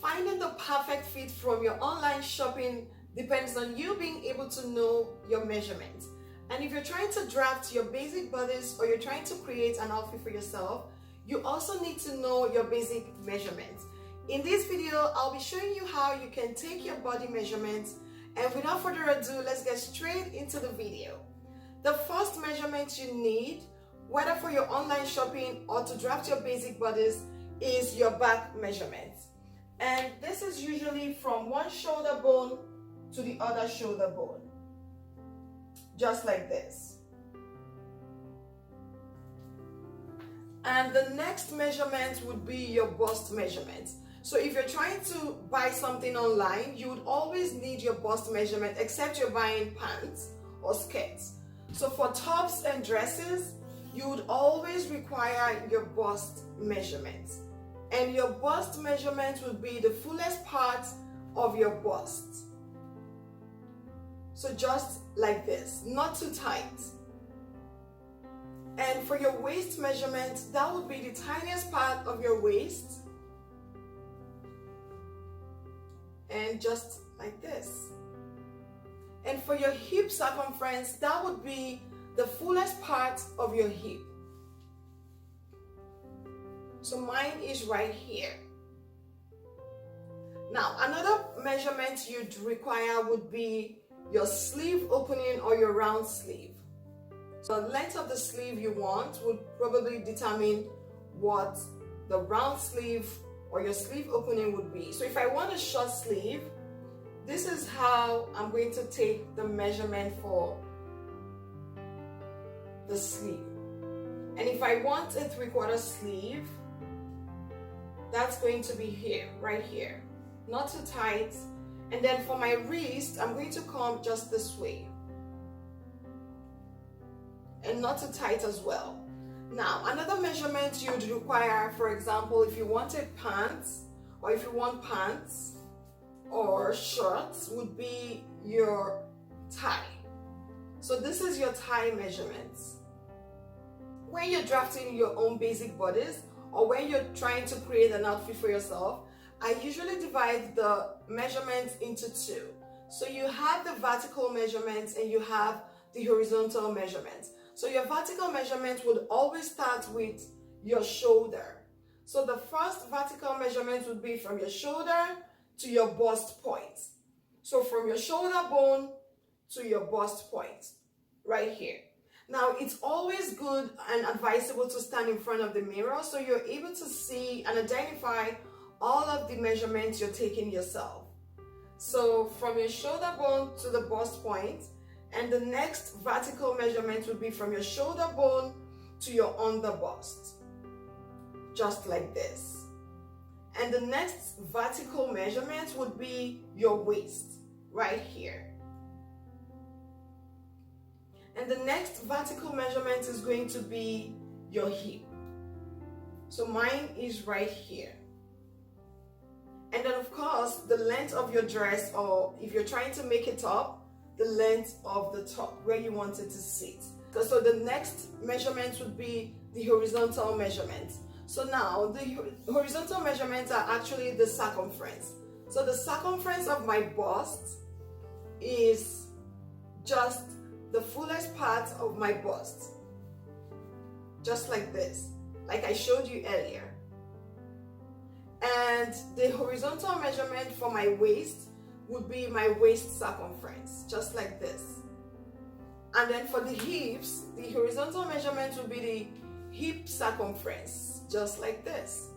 Finding the perfect fit from your online shopping depends on you being able to know your measurements. And if you're trying to draft your basic bodice or you're trying to create an outfit for yourself, you also need to know your basic measurements. In this video, I'll be showing you how you can take your body measurements, and without further ado, let's get straight into the video. The first measurement you need, whether for your online shopping or to draft your basic bodice, is your back measurement. And this is usually from one shoulder bone to the other shoulder bone, just like this. And the next measurement would be your bust measurement. So if you're trying to buy something online, you would always need your bust measurement, except you're buying pants or skirts. So for tops and dresses, you would always require your bust measurement. And your bust measurement would be the fullest part of your bust. So just like this, not too tight. And for your waist measurement, that would be the tiniest part of your waist. And just like this. And for your hip circumference, that would be the fullest part of your hip. So mine is right here. Now, another measurement you'd require would be your sleeve opening or your round sleeve. So the length of the sleeve you want would probably determine what the round sleeve or your sleeve opening would be. So if I want a short sleeve, this is how I'm going to take the measurement for the sleeve. And if I want a 3/4 sleeve, that's going to be here, right here, not too tight. And then for my wrist, I'm going to come just this way and not too tight as well. Now, another measurement you'd require, for example, if you wanted pants or if you want pants or shorts, would be your tie. So this is your tie measurements. When you're drafting your own basic bodies or when you're trying to create an outfit for yourself, I usually divide the measurements into two. So you have the vertical measurements and you have the horizontal measurements. So your vertical measurement would always start with your shoulder. So the first vertical measurement would be from your shoulder to your bust point. So from your shoulder bone to your bust point, right here. Now, it's always good and advisable to stand in front of the mirror so you're able to see and identify all of the measurements you're taking yourself. So from your shoulder bone to the bust point, and the next vertical measurement would be from your shoulder bone to your under bust, just like this. And the next vertical measurement would be your waist, right here. And the next vertical measurement is going to be your hip. So mine is right here. And then of course, the length of your dress, or if you're trying to make it up, the length of the top, where you want it to sit. So the next measurement would be the horizontal measurement. So now the horizontal measurements are actually the circumference. So the circumference of my bust is just the fullest part of my bust, just like this, like I showed you earlier. And the horizontal measurement for my waist would be my waist circumference, just like this. And then for the hips, the horizontal measurement would be the hip circumference, just like this.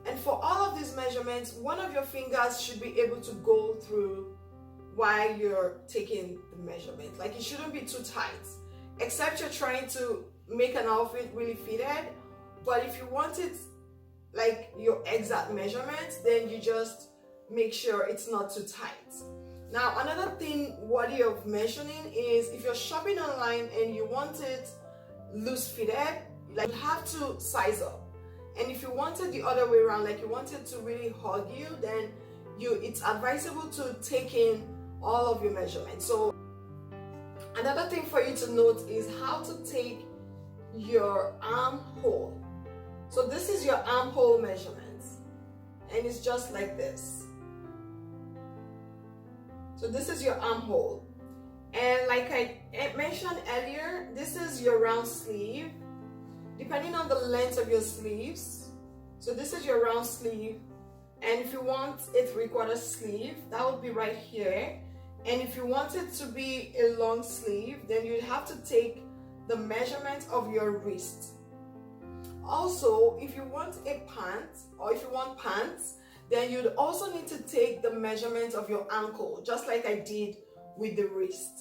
And for all of these measurements, one of your fingers should be able to go through while you're taking the measurement. Like, it shouldn't be too tight, except you're trying to make an outfit really fitted. But if you want it like your exact measurement, then you just make sure it's not too tight. Now, another thing worthy of mentioning is if you're shopping online and you want it loose fitted, like, you have to size up. And if you want it the other way around, like you want it to really hug you, then it's advisable to take in all of your measurements. So another thing for you to note is how to take your armhole. So this is your armhole measurements. and it's just like this. So this is your armhole. And like I mentioned earlier, this is your round sleeve, depending on the length of your sleeves. So this is your round sleeve. And if you want a 3/4 sleeve, that would be right here. And if you want it to be a long sleeve, then you have to take the measurement of your wrist. Also, if you want a pant, or if you want pants, then you'd also need to take the measurement of your ankle, just like I did with the wrist.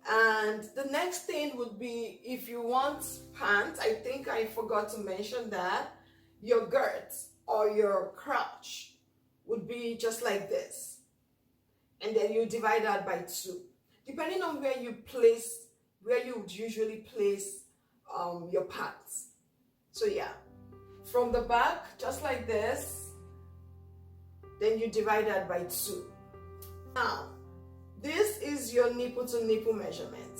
And the next thing would be, if you want pants, I think I forgot to mention that, your girt or your crotch would be just like this. And then you divide that by 2, depending on where you would usually place your pants. So yeah, from the back, just like this, then you divide that by 2. Now, this is your nipple to nipple measurement.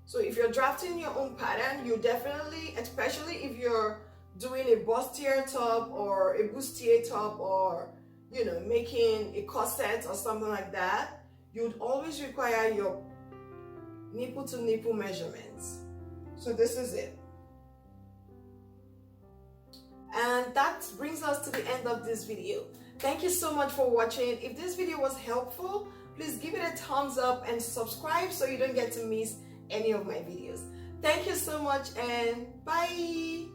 So if you're drafting your own pattern, you definitely, especially if you're doing a bustier top or a bustier top, or you know, making a corset or something like that, you'd always require your nipple to nipple measurements. So this is it. And that brings us to the end of this video. Thank you so much for watching. If this video was helpful, please give it a thumbs up and subscribe so you don't get to miss any of my videos. Thank you so much, and bye.